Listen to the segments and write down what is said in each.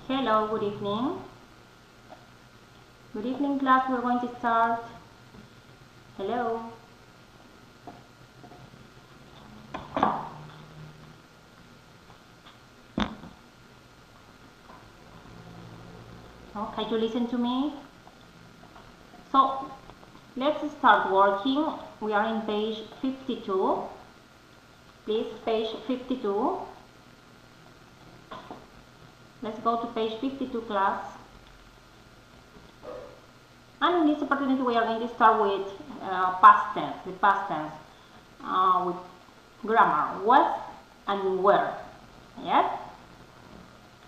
Hello, good evening. Good evening, class. We're going to start. Hello. Oh, can you listen to me? So, let's start working. We are in page 52. Please, page 52. Let's go to page 52, class. And in this opportunity, we are going to start with past tense, the past tense, with grammar, what and where. Yes?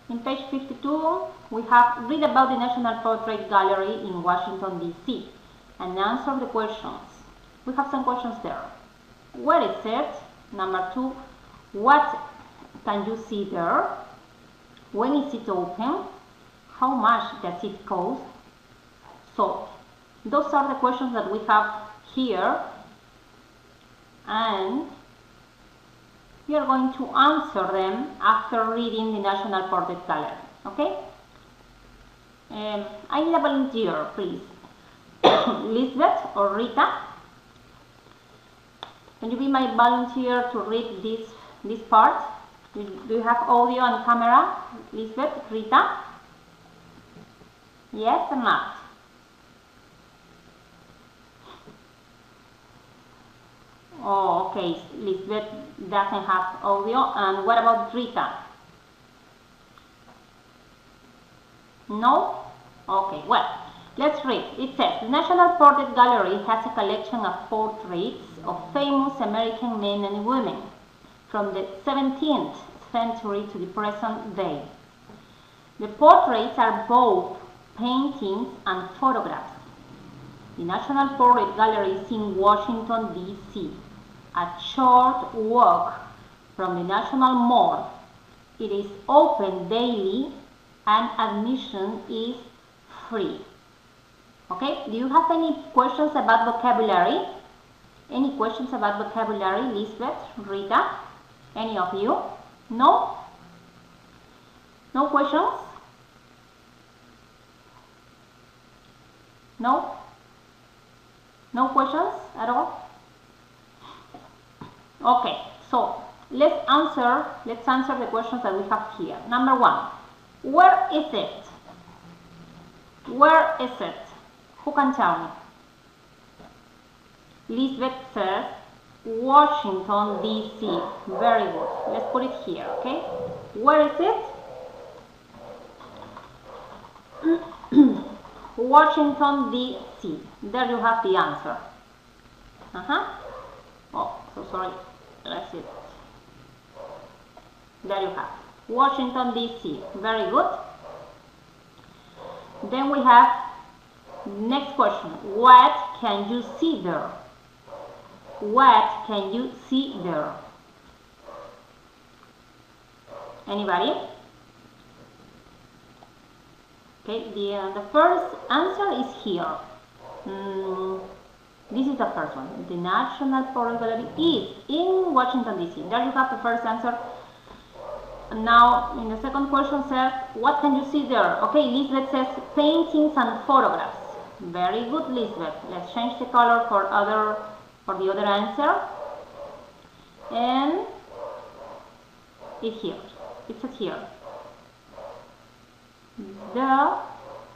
In page 52, we have read about the National Portrait Gallery in Washington, D.C. and answer the questions. We have some questions there. Where is it? Number 2, what can you see there? When is it open? How much does it cost? So, those are the questions that we have here, and we are going to answer them after reading the National Portrait Gallery. Okay? I need a volunteer, please. Lisbeth or Rita? Can you be my volunteer to read this part? Do you have audio and camera? Lisbeth, Rita? Yes or not? Oh, okay. Lisbeth doesn't have audio. And what about Rita? No? Okay, well, let's read. It says, the National Portrait Gallery has a collection of portraits of famous American men and women from the 17th century to the present day. The portraits are both paintings and photographs. The National Portrait Gallery is in Washington, D.C., a short walk from the National Mall. It is open daily and admission is free. Okay, do you have any questions about vocabulary? Any questions about vocabulary, Lisbeth, Rita? Any of you? No? No questions? No? No questions at all? Okay, so let's answer the questions that we have here. Number 1, where is it? Where is it? Who can tell me? Lisbeth says Washington, D.C. Very good. Let's put it here, okay? Where is it? Washington, D.C. There you have the answer. Oh, so sorry. Let's see. There you have Washington, D.C. Very good. Then we have next question. What can you see there? What can you see there? Anybody? Okay, the first answer is here. This is the first one. The National Portrait Gallery is in Washington, D.C. There you have the first answer. Now, in the second question says, what can you see there? Okay, Lisbeth says paintings and photographs. Very good, Lisbeth. Let's change the color for the other answer. And it's here. It says here. The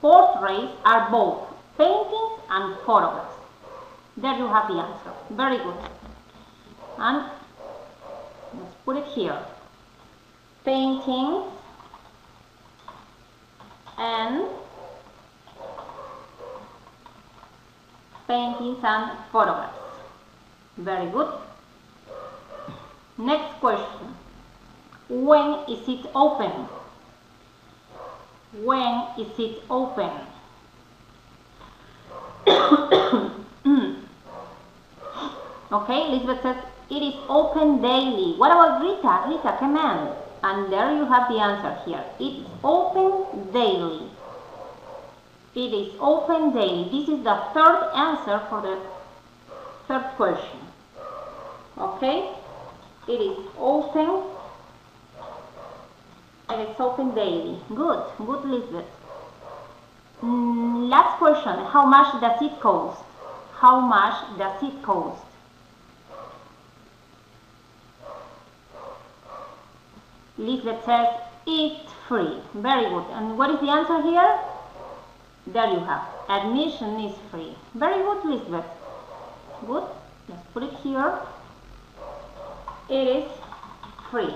portraits are both paintings and photographs. There you have the answer. Very good. And let's put it here. Paintings and photographs. Very good. Next question. When is it open? When is it open? Okay, Elizabeth says it is open daily. What about Rita? Rita, come on. And there you have the answer here. It is open daily. It is open daily. This is the third answer for the third question. Okay? It is open It is open daily. Good, good, Lisbeth. Last question. How much does it cost? How much does it cost? Lisbeth says it's free. Very good. And what is the answer here? There you have. Admission is free. Very good, Lisbeth. Good. Let's put it here. It is free.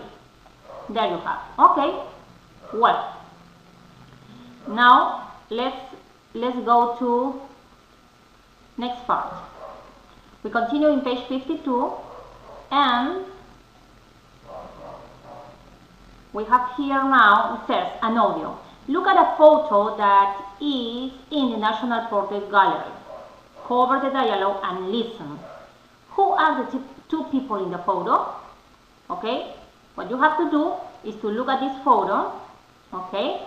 There you have. Okay. Well, now let's go to next part. We continue in page 52, and we have here now, it says an audio. Look at a photo that is in the National Portrait Gallery. Cover the dialogue and listen. Who are the two people in the photo? Okay, what you have to do is to look at this photo, okay,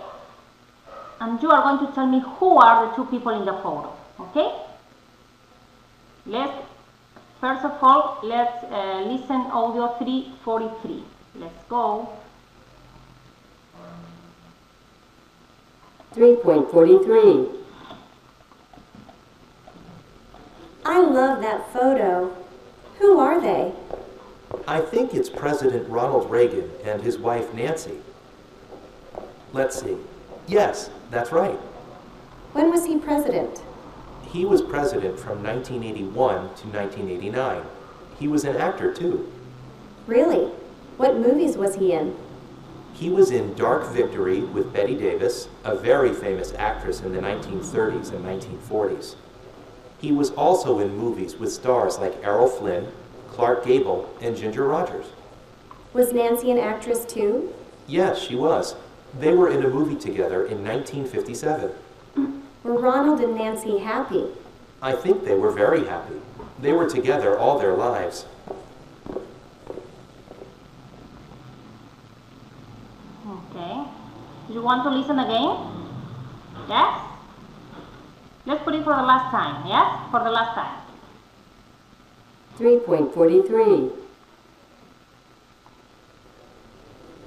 and you are going to tell me who are the two people in the photo, okay? First of all, let's listen audio 343. Let's go. 3.43. I love that photo. Who are they? I think it's President Ronald Reagan and his wife Nancy. Let's see. Yes, that's right. When was he president? He was president from 1981 to 1989. He was an actor too. Really? What movies was he in? He was in Dark Victory with Bette Davis, a very famous actress in the 1930s and 1940s. He was also in movies with stars like Errol Flynn, Clark Gable, and Ginger Rogers. Was Nancy an actress too? Yes, she was. They were in a movie together in 1957. Were Ronald and Nancy happy? I think they were very happy. They were together all their lives. Okay. You want to listen again? Yes? Let's put it for the last time. Yes? For the last time. 3.43.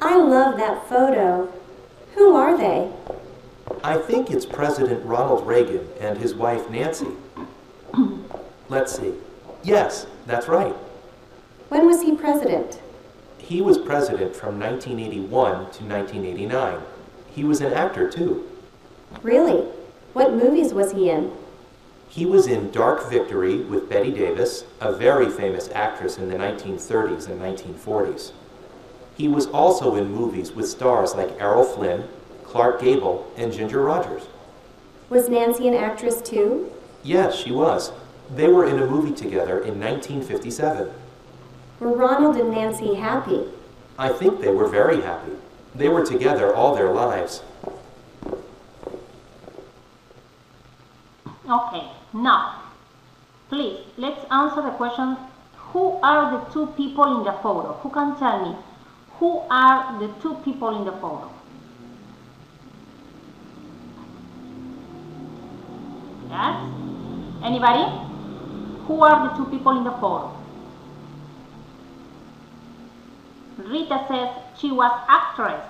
I love that photo. Who are they? I think it's President Ronald Reagan and his wife Nancy. Let's see. Yes, that's right. When was he president? He was president from 1981 to 1989. He was an actor too. Really? What movies was he in? He was in Dark Victory with Bette Davis, a very famous actress in the 1930s and 1940s. He was also in movies with stars like Errol Flynn, Clark Gable, and Ginger Rogers. Was Nancy an actress too? Yes, she was. They were in a movie together in 1957. Were Ronald and Nancy happy? I think they were very happy. They were together all their lives. Okay, now, please, let's answer the question, who are the two people in the photo? Who can tell me? Who are the two people in the photo? Yes? Anybody? Who are the two people in the photo? Rita says she was actress.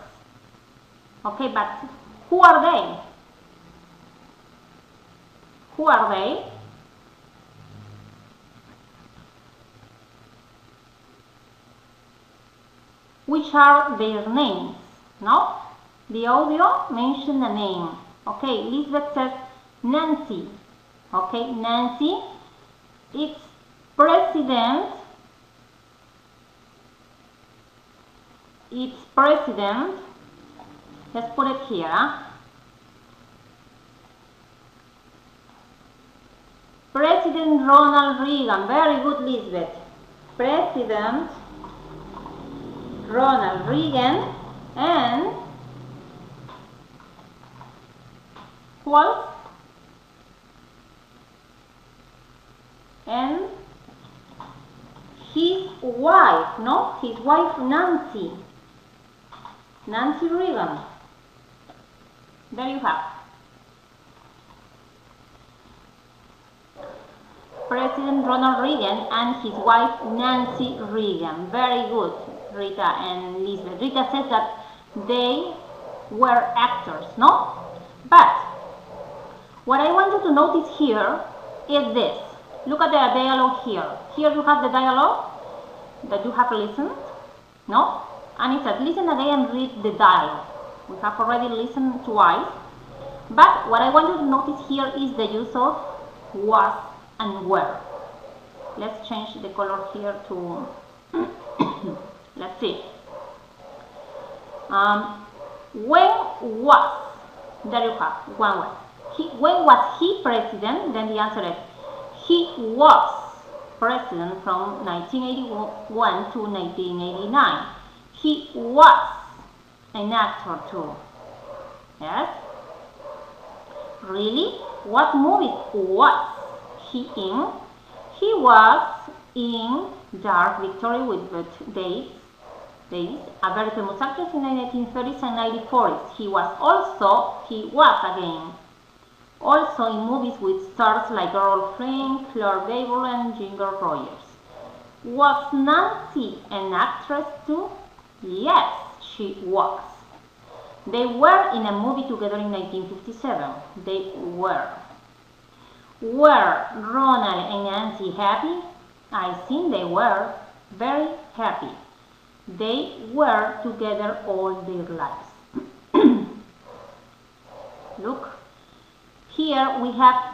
Okay, but who are they? Who are they? Which are their names? No? The audio mentioned the name. Okay, Lisbeth says Nancy. Okay, Nancy. It's President. It's President. Let's put it here. President Ronald Reagan. Very good, Lisbeth. President Ronald Reagan and who else? And his wife, no? His wife Nancy. Nancy Reagan. There you have. President Ronald Reagan and his wife Nancy Reagan. Very good, Rita and Lisbeth. Rita says that They were actors, no? But what I want you to notice here is this. Look at the dialogue here. Here you have the dialogue that you have listened, no? And it says, listen again and read the dialogue. We have already listened twice. But what I want you to notice here is the use of was and were. Let's change the color here to, let's see. When was, there you have, when was. When was he president? Then the answer is, he was president from 1981 to 1989. He was an actor too. Yes? Really? What movie was he in? He was in Dark Victory with Bette Davis, a very famous actress in the 1930s and 1940s. He was again, also in movies with stars like Errol Flynn, Clark Gable, and Ginger Rogers. Was Nancy an actress too? Yes, she was. They were in a movie together in 1957. They were. Were Ronald and Nancy happy? I think they were very happy. They were together all their lives. Look, here we have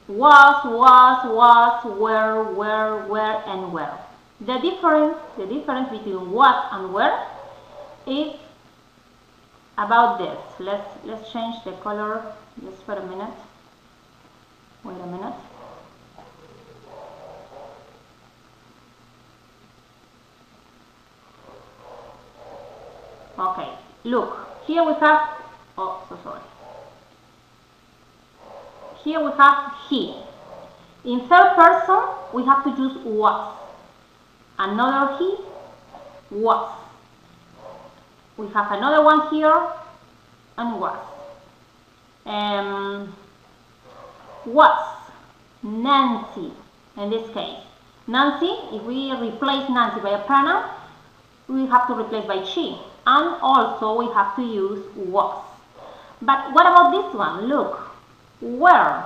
was, were, and were. The difference between was and were is about this. Let's change the color just for a minute. Wait a minute. Okay, look, here we have, oh, so sorry. Here we have he. In third person, we have to use was. Another he, was. We have another one here, and was. Was Nancy, in this case. Nancy, if we replace Nancy by a pronoun, we have to replace by she. And also we have to use was. But what about this one? Look. Were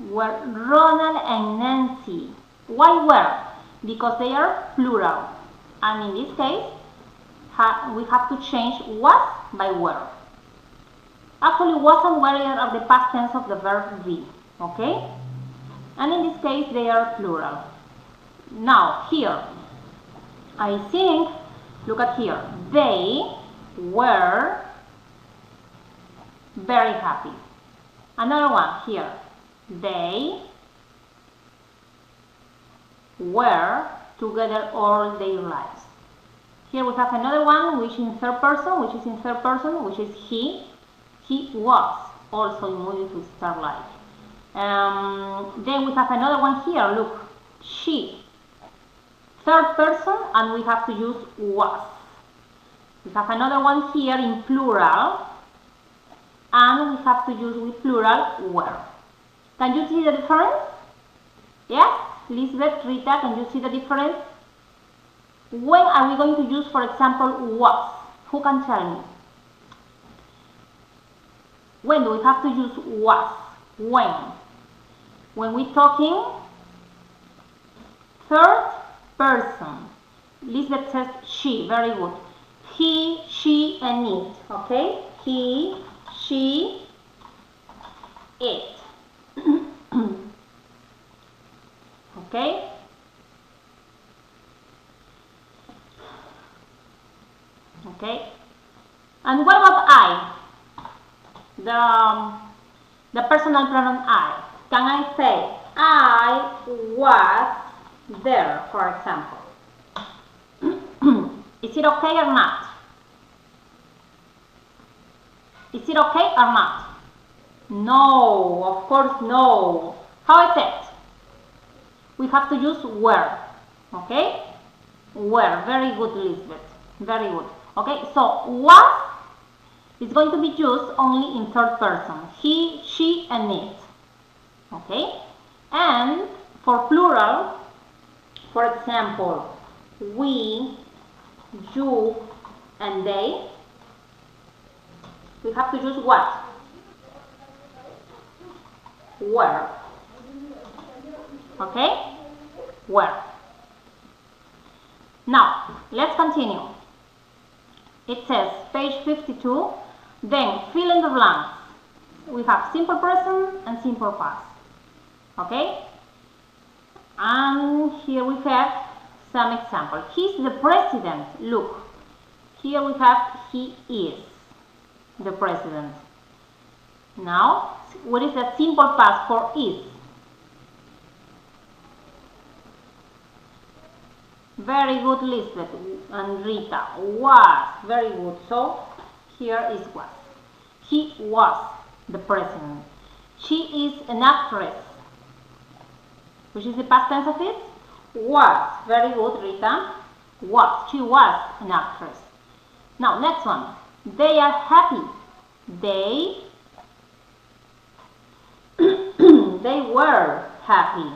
Ronald and Nancy. Why were? Because they are plural. And in this case, we have to change was by were. Actually, was and were are the past tense of the verb be. Okay? And in this case, they are plural. Now, here, I think, look at here. They were very happy. Another one here. They were together all their lives. Here we have another one which is in third person, which is he. He was also in movies with starlight. Then we have another one here. Look, she. Third person, and we have to use was. We have another one here in plural, and we have to use with plural were. Can you see the difference? Yes? Lisbeth, Rita, can you see the difference? When are we going to use, for example, was? Who can tell me? When do we have to use was? When? When we're talking third person. Lisbeth says she. Very good. He, she, and it. Okay? He, she, it. Okay? Okay? And what about I? The personal pronoun I. Can I say I was there, for example? Is it okay or not? Is it okay or not? No, of course no. How is it? We have to use were. Okay? Were. Very good, Lisbeth. Very good. Okay, so was is going to be used only in third person. He, she, and it. Okay? And for plural, for example, we, you, and they, we have to use what? Were. Okay? Were. Now, let's continue. It says, page 52, then fill in the blanks. We have simple present and simple past. Okay? And here we have some example. He's the president. Look. Here we have he is the president. Now, what is the simple past for is? Very good, Lisbeth and Rita. Was. Very good. So, here is was. He was the president. She is an actress. Which is the past tense of it? Was. Very good, Rita. Was. She was an actress. Now, next one. They are happy. They they were happy.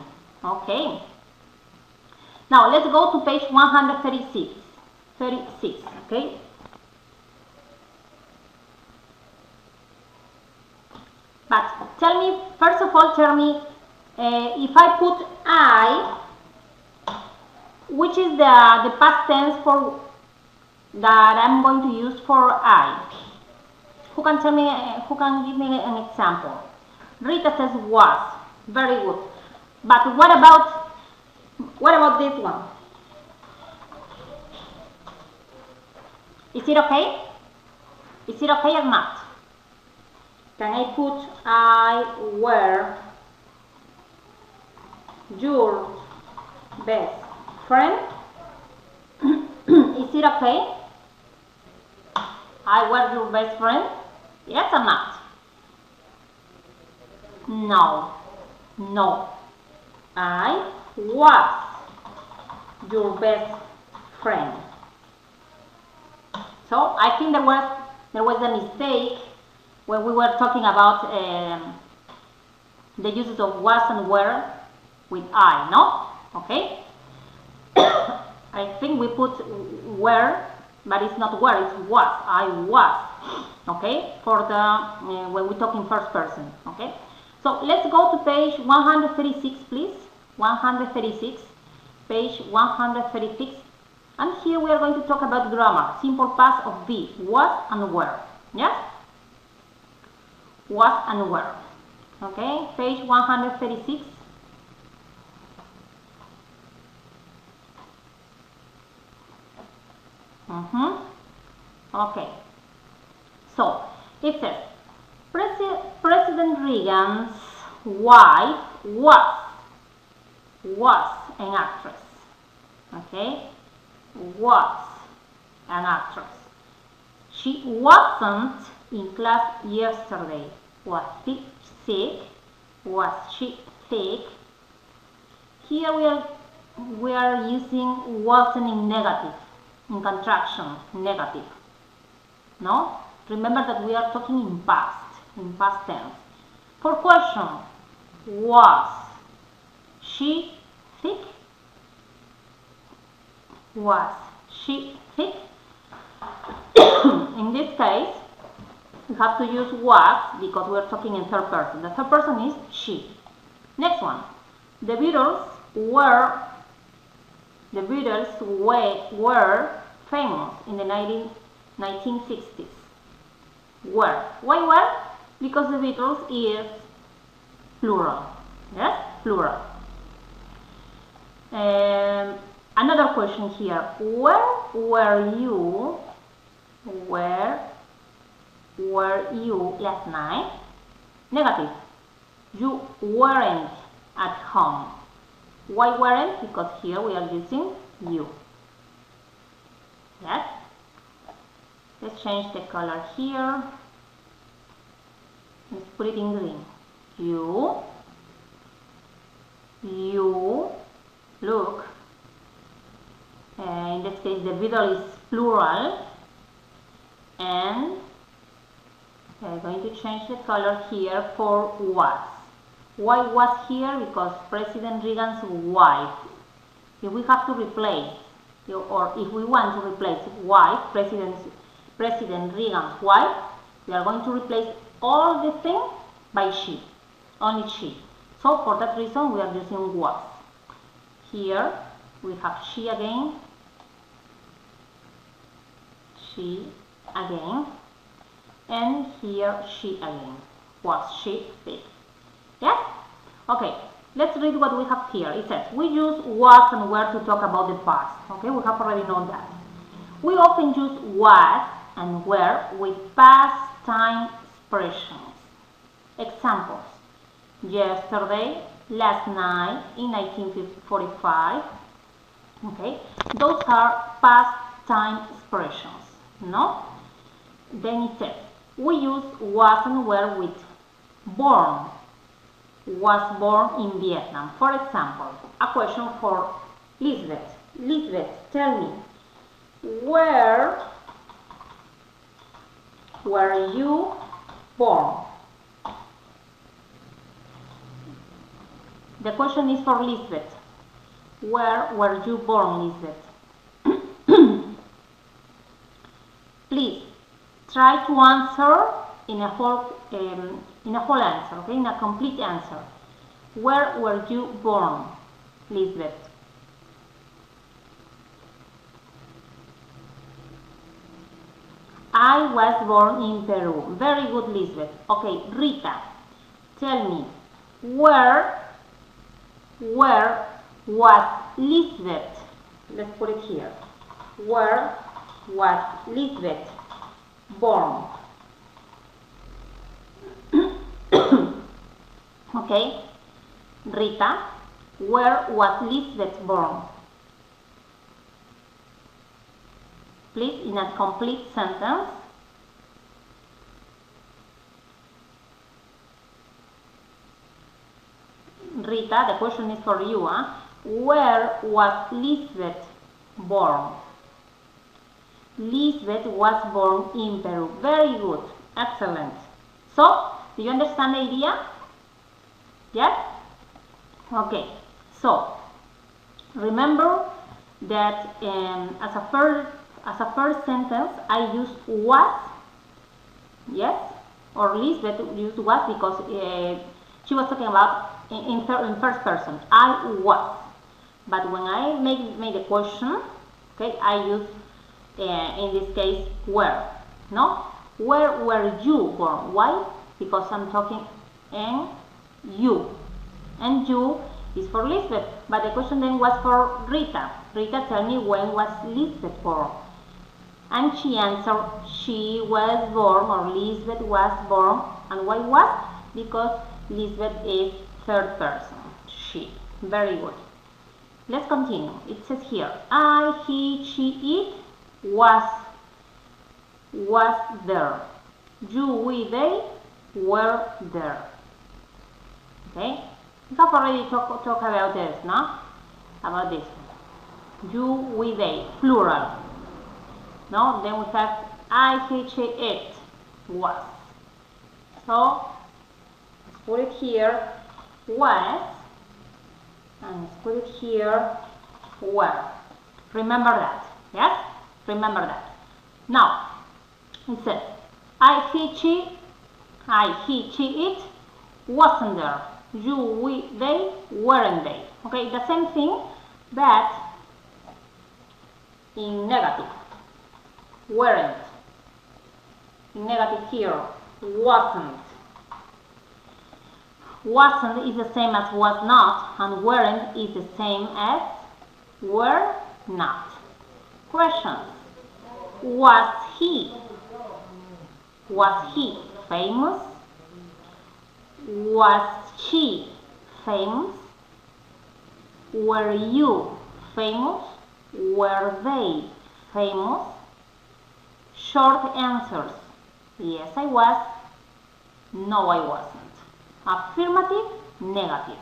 Okay. Now, let's go to page 136. 36, okay? But tell me, first of all, tell me, if I put I, which is the past tense for that I'm going to use for I? Who can tell me, who can give me an example? Rita says was. Very good. But what about this one? Is it okay? Is it okay or not? Can I put I were your best friend? Is it okay? I were your best friend? Yes or not? No. No. I was your best friend. So I think there was a mistake when we were talking about the uses of was and were with I, no? Okay? I think we put were, but it's not were, it's was. I was. Okay? For the when we talk in first person. Okay? So let's go to page 136, please. 136, page 136. And here we are going to talk about grammar. Simple past of be, was and were. Yes? Was and were. Okay? Page 136. Okay. So, it says, President Reagan's wife was an actress. Okay? Was an actress. She wasn't in class yesterday. Was she sick? Was she sick? Here we are using wasn't in negative, in contraction, negative. No? Remember that we are talking in past tense. For question, was she sick? Was she sick? In this case, we have to use was because we are talking in third person. The third person is she. Next one. The Beatles were famous in the 1960s. Were. Why were? Because the Beatles is plural. Yes? Plural. Another question here. Where were you? Where were you last night? Negative. You weren't at home. Why weren't? Because here we are using you. Yes? Let's change the color here. Let's put it in green. You, look. In this case, the Beatles is plural. And we're going to change the color here for was. Why was here? Because President Reagan's wife. If we have to replace or if we want to replace wife, President Reagan's wife, we are going to replace all the thing by she, only she. So for that reason we are using was. Here we have she again, and here she again. Was she big? Yes? Okay, let's read what we have here. It says, we use was and were to talk about the past. Okay, we have already known that. We often use was and were with past time expressions. Examples: yesterday, last night, in 1945. Okay, those are past time expressions, no? Then it says, we use was and were with born. Was born in Vietnam. For example, a question for Lisbeth. Lisbeth, tell me, where were you born? The question is for Lisbeth. Where were you born, Lisbeth? Please try to answer in a whole answer, okay, in a complete answer. Where were you born, Lisbeth? I was born in Peru. Very good, Lisbeth. Okay, Rita, tell me, where was Lisbeth? Let's put it here. Where was Lisbeth born? Okay, Rita, where was Lisbeth born? Please, in a complete sentence. Rita, the question is for you. Where was Lisbeth born? Lisbeth was born in Peru. Very good. Excellent. So, do you understand the idea? Yes? Okay. So, remember that as a first sentence, I used was. Yes? Or Lisbeth used was because she was talking about in first person. I was. But when I made a question, okay, I use in this case where. No? Where were you born? Why? Because I'm talking in you. And you is for Lisbeth. But the question then was for Rita. Rita, tell me, when was Lisbeth born? And she answered, she was born, or Lisbeth was born. And why was? Because Lisbeth is third person, she. Very good. Let's continue. It says here, I, he, she, it was there. You, we, they were there. Okay? We have already talked about this, no? About this. You, we, they, plural. No? Then we have I, he, she, it was. So, let's put it here, was, and let's put it here, were. Remember that, yes? Remember that. Now, it says, I, he, she, it wasn't there. You, we, they, weren't they. Okay, the same thing, but in negative. Weren't. In negative here, wasn't. Wasn't is the same as was not, and weren't is the same as were not. Questions. Was he famous? Was she famous? Were you famous? Were they famous? Short answers. Yes, I was. No, I wasn't. Affirmative, negative.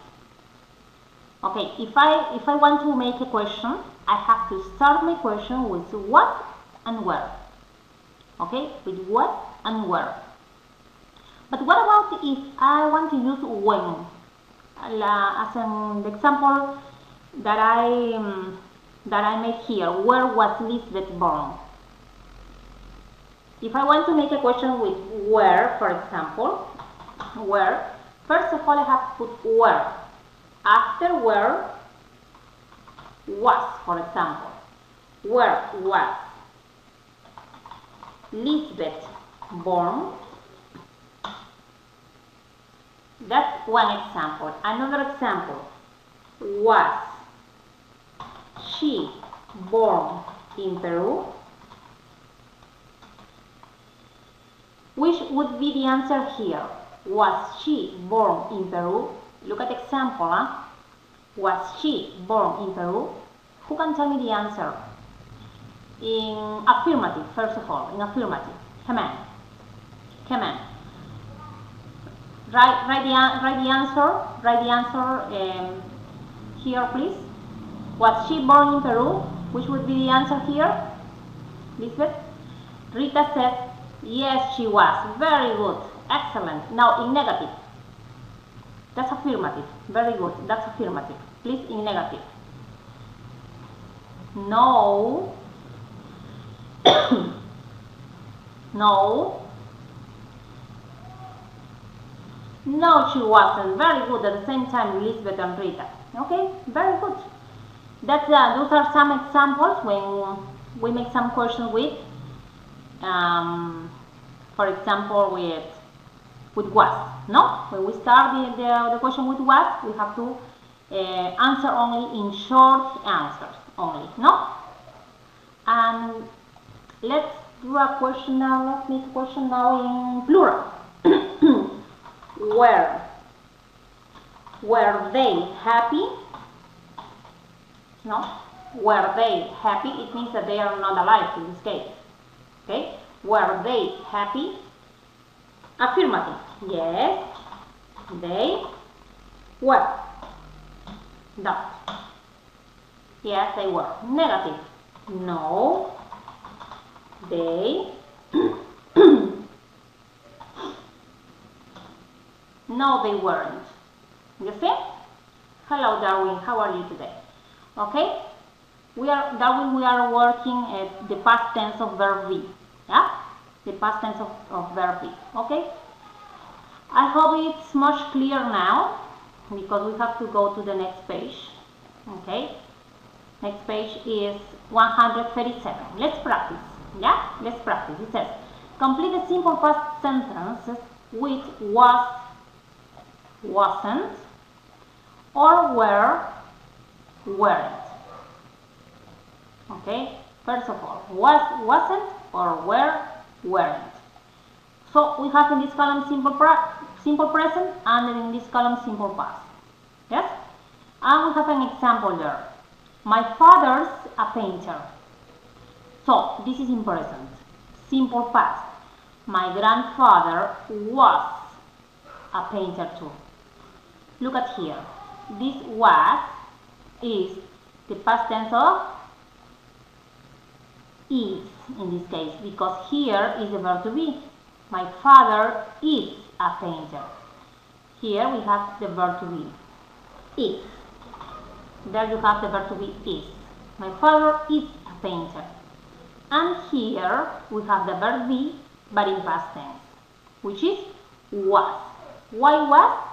Okay, if I want to make a question, I have to start my question with what and where. Okay, with what and where. But what about if I want to use when? As an example that I that I made here. Where was Lisbeth born? If I want to make a question with where, for example, where, first of all I have to put where. After where, was, for example. Where was Lisbeth born? That's one example. Another example. Was she born in Peru? Which would be the answer here? Was she born in Peru? Look at the example, huh? Was she born in Peru? Who can tell me the answer? In affirmative, first of all, in affirmative. Come on. Come on. Write the answer here, please. Was she born in Peru? Which would be the answer here? Lisbeth? Rita says, yes, she was. Very good. Excellent. Now, in negative. That's affirmative. Very good. That's affirmative. Please, in negative. No. No. No, she wasn't. Very good. At the same time, Elizabeth and Rita. Okay, very good. Those are some examples when we make some questions with, for example, with was. No, when we start the question with was, we have to answer only in short answers only. No, and let's do a question now. Let's make a question now in plural. Were they happy? No. Were they happy? It means that they are not alive in this case. Okay. Were they happy? Affirmative. Yes. They were. No. Yes, they were. Negative. No. They no, they weren't. You see? Hello, Darwin. How are you today? Okay? Darwin, we are working at the past tense of verb be. Yeah? The past tense of verb be. Okay? I hope it's much clearer now because we have to go to the next page. Okay? Next page is 137. Let's practice. Yeah? Let's practice. It says, complete the simple past sentences with was, wasn't, or were, weren't. Okay? First of all, was, wasn't, or were, weren't. So we have in this column simple present and in this column simple past. Yes? And we have an example there. My father's a painter. So this is in present. Simple past. My grandfather was a painter too. Look at here. This was is the past tense of is in this case because here is the verb to be. My father is a painter. Here we have the verb to be. Is. There you have the verb to be is. My father is a painter. And here we have the verb be but in past tense, which is was. Why was?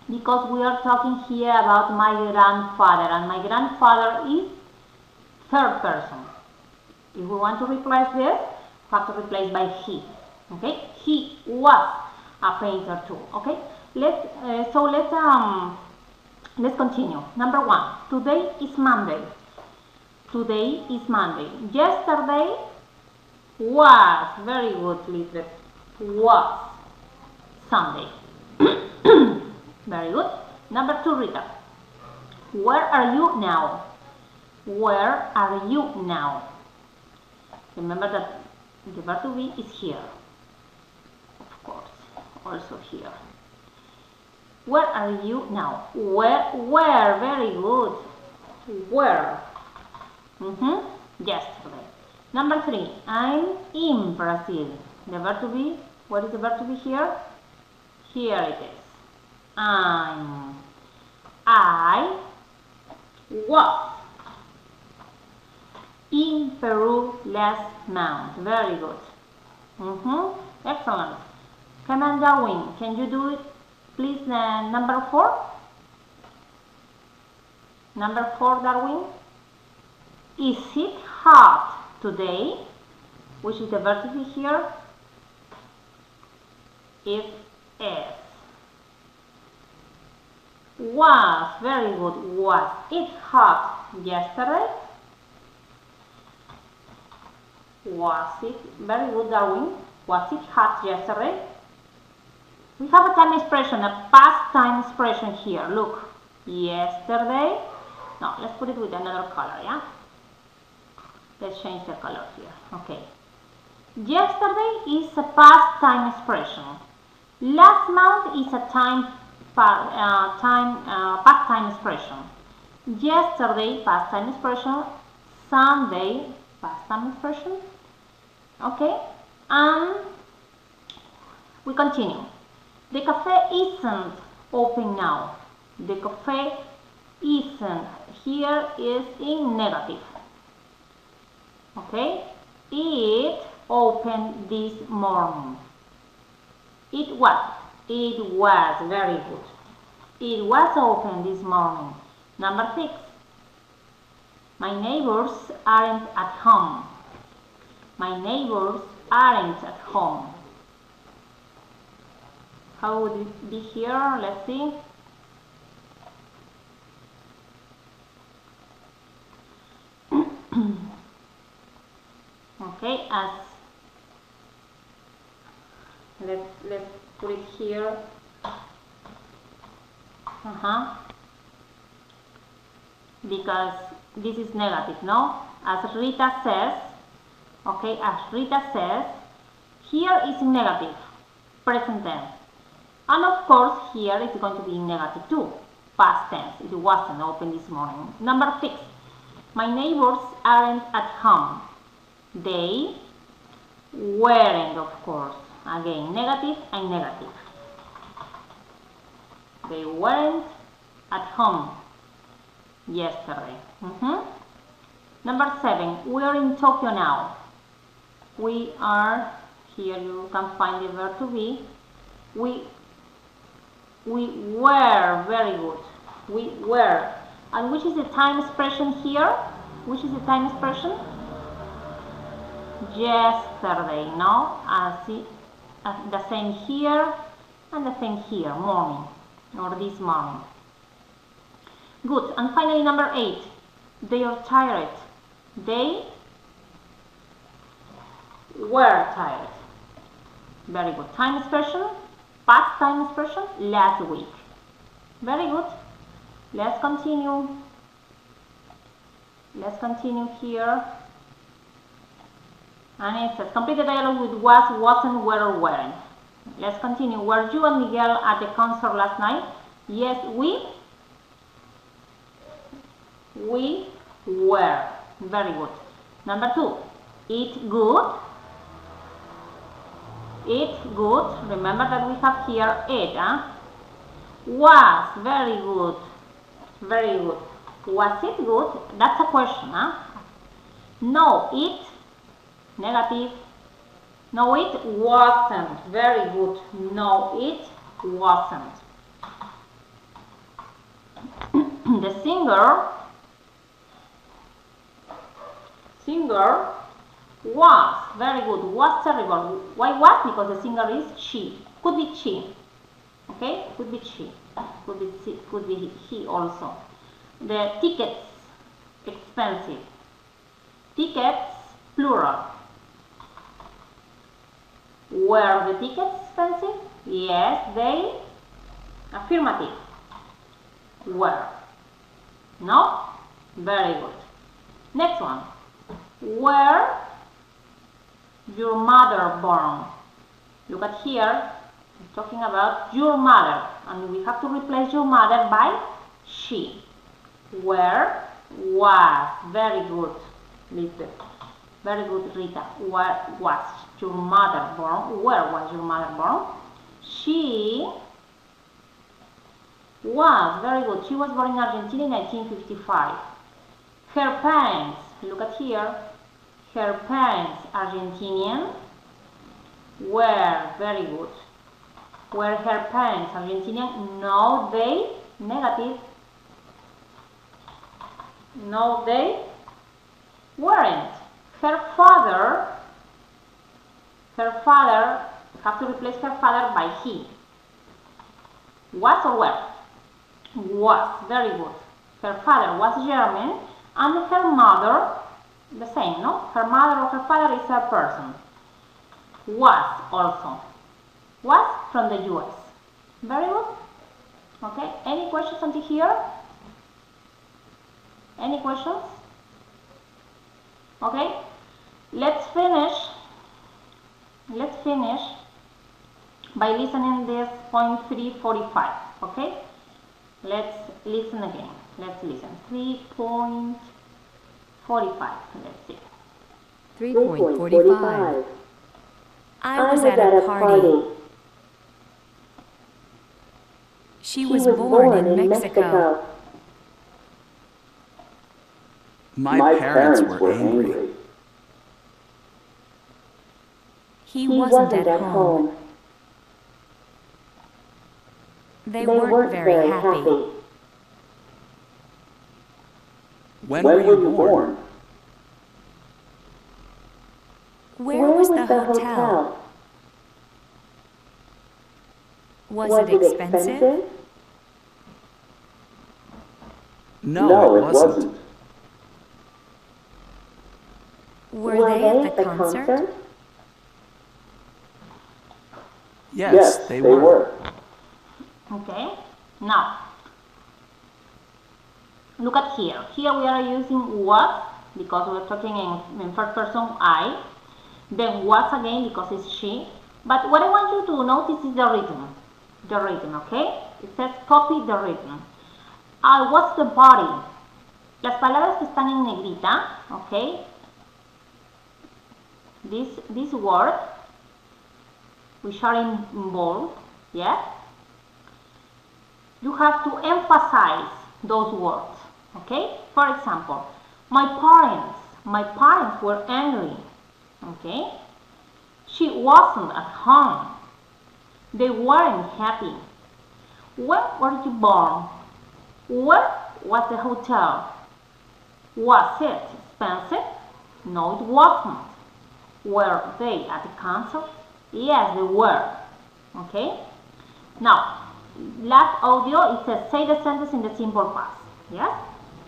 Because we are talking here about my grandfather, and my grandfather is third person. If we want to replace this, we have to replace by he. Okay, he was a painter too. Okay, let's continue. Number 1. Today is Monday. Today is Monday. Yesterday was, very good, Lisbeth, was Sunday. Very good. Number 2, Rita. Where are you now? Where are you now? Remember that the verb to be is here. Of course, also here. Where are you now? Where, very good. Where? Yesterday. Number 3, I'm in Brazil. The verb to be, what is the verb to be here? Here it is. I was In Peru last month. Very good. Excellent. Come on, Darwin. Can you do it, please? Number 4. Number 4, Darwin. Is it hot today? Which is the verb to be here? It is. Was, very good. Was it hot yesterday? Was it, very good, Darwin. Was it hot yesterday? We have a time expression, a past time expression here. Look, yesterday. No, let's put it with another color, yeah? Let's change the color here. Okay. Yesterday is a past time expression. Last month is a past time expression. Yesterday, past time expression. Sunday, past time expression. Okay, and we continue. The cafe isn't open now. The cafe isn't. Here is in negative. Okay, it opened this morning. It was. It was. Very good. It was open this morning. Number 6. My neighbors aren't at home. My neighbors aren't at home. How would it be here? Let's see. Okay, as let's put it here. Because this is negative, no? As Rita says, okay, as Rita says, here is negative, present tense. And of course, here it's going to be negative too, past tense. It wasn't open this morning. Number 6. My neighbors aren't at home. They weren't, of course. Again, negative and negative. They weren't at home yesterday. Number 7. We are in Tokyo now. We are, here you can find the verb to be. We were, very good. We were. And which is the time expression here? Which is the time expression? Yesterday, no? The same here and the same here, morning, or this morning. Good. And finally, number 8. They are tired. They were tired. Very good. Time expression, past time expression, last week. Very good. Let's continue. Let's continue here. And it says, complete the dialogue with was, wasn't, were, or weren't. Let's continue. Were you and Miguel at the concert last night? Yes, we were. Very good. Number 2. Eat good. Eat good. Remember that we have here it. Was. Very good. Very good. Was it good? That's a question. No, it. Negative. No, it wasn't. Very good. No, it wasn't. The singer was. Very good. Was terrible. Why was? Because the singer is she. Could be she. Okay? Could be she. Could be he also. The tickets, expensive. Tickets, plural. Were the tickets expensive? Yes, they. Affirmative. Were. No? Very good. Next one. Were your mother born? Look at here. It's talking about your mother. And we have to replace your mother by she. Where was. Very good, Lisbeth. Very good, Rita. Where was your mother born? Where was your mother born? She was. Very good. She was born in Argentina in 1955. Her parents, look at here. Her parents Argentinian. Were, very good. Were her parents Argentinian? No, they, negative. No, they weren't. Her father, have to replace her father by he. Was or were? Was, very good. Her father was German and her mother, the same, no? Her mother or her father is a person. Was also. Was from the US. Very good. Okay, any questions until here? Any questions? Okay, let's finish by listening this point 345. Okay, let's listen again. Let's listen. 3.45. Let's see. 3.45. I was at a party. She was born in Mexico. My parents were angry. He wasn't at home. They weren't very happy. When were you born? Where was the hotel? Was it expensive? No, it wasn't. Were they at the concert? Yes, they were. Okay, now look at here. Here we are using was because we're talking in first person I. Then was again because it's she. But what I want you to notice is the rhythm. The rhythm, okay? It says copy the rhythm. What's the body? Las palabras que están en negrita, okay? This word, which are in bold, yeah? You have to emphasize those words, okay? For example, my parents were angry, okay? She wasn't at home. They weren't happy. When were you born? Where was the hotel? Was it expensive? No, it wasn't. Were they at the concert? Yes, they were. Okay? Now, last audio, it says say the sentence in the simple past. Yes?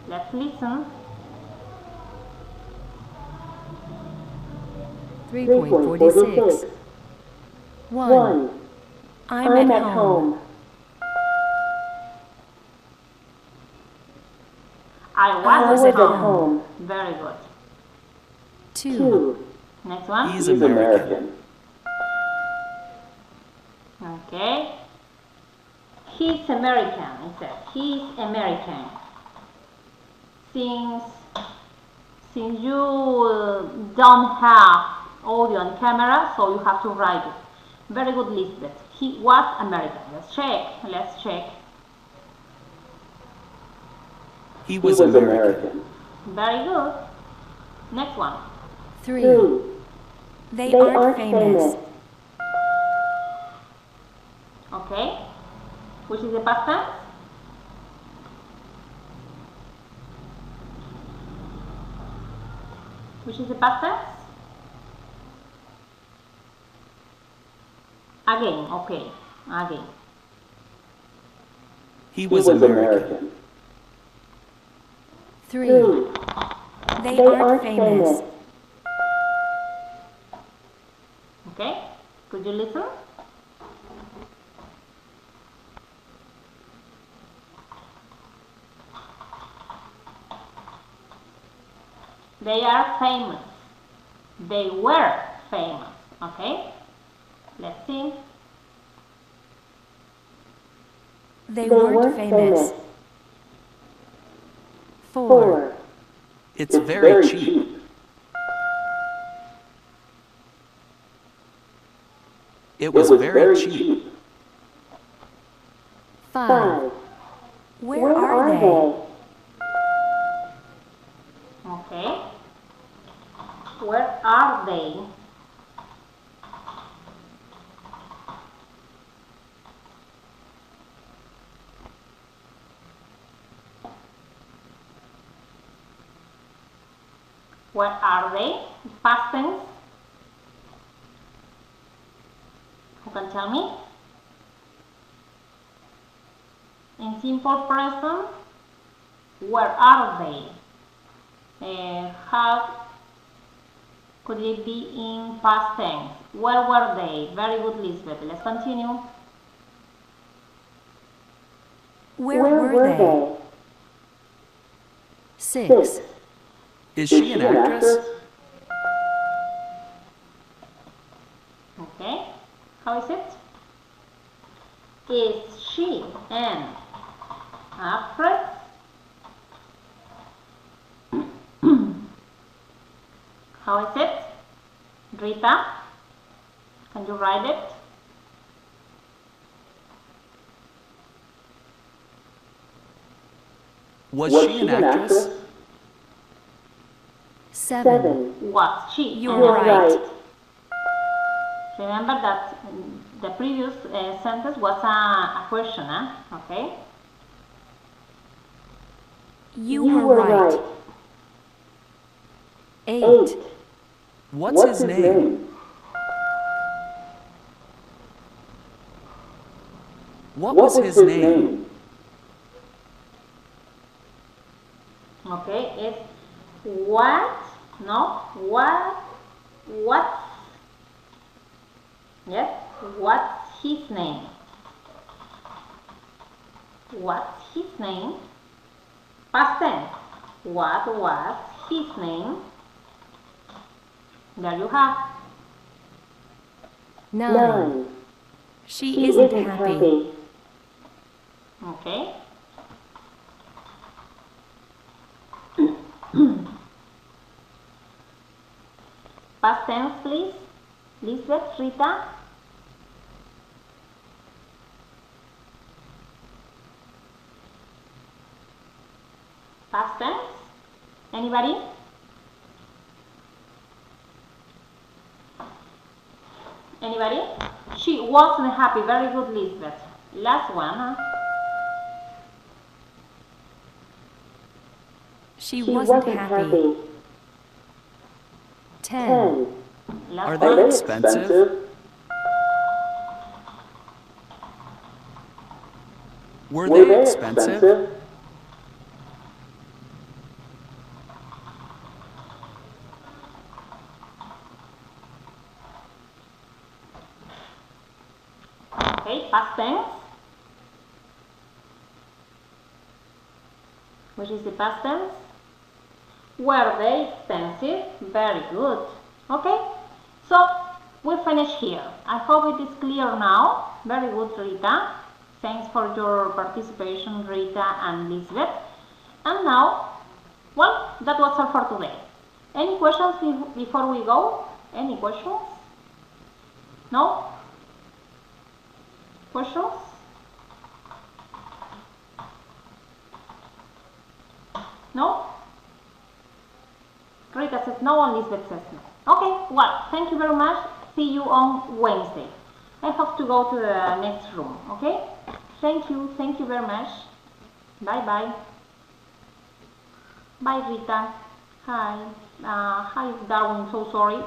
Let's listen. 3.46. 1. I'm at home. I was at home. Very good. 2. Next one. He's American. Okay. He's American. It says he's American. Since you don't have audio and camera, so you have to write it. Very good, Lisbeth. He was American. Let's check. He was American. Very good. Next one. 3. They aren't famous. Okay. Which is the past tense? Which is the past tense? Again, okay. Again. He was American. 3. They aren't famous. Okay. Could you listen? They are famous. They were famous. Okay? Let's see. They weren't famous. 4. It's very cheap. It was very cheap. 5. Where are they? Okay. Where Where are they? Past tense. Who can tell me? In simple present, where are they? How could it be in past tense? Where were they? Very good, Lisbeth. Let's continue. Where were they? 6. Is she an actress? Okay. How is it? Is she an actress? How is it? Rita, can you write it? Was she an actress? 7. Was she? You're right. Remember that the previous sentence was a question, okay? You were right. 8. What's his name? What was his name? Okay, it's what? No, what? Yes, what's his name? What's his name? Past tense. What was his name? There you have. 9. She isn't happy. Okay. Past tense, please. Lisbeth, Rita. Past tense. Anybody? Anybody? She wasn't happy. Very good, Lisbeth. Last one. She wasn't happy. 10. Are they expensive? Were they expensive? Okay, past tense. Which is the past tense? Were they expensive? Very good. Okay, so we finish here. I hope it is clear now. Very good, Rita. Thanks for your participation, Rita and Lisbeth. And now, well, that was all for today. Any questions before we go? Any questions? No? Questions? No? Rita says no and Lisbeth says no. Okay, well, thank you very much. See you on Wednesday. I have to go to the next room, okay? Thank you very much. Bye-bye. Bye, Rita. Hi. Hi, Darwin, so sorry.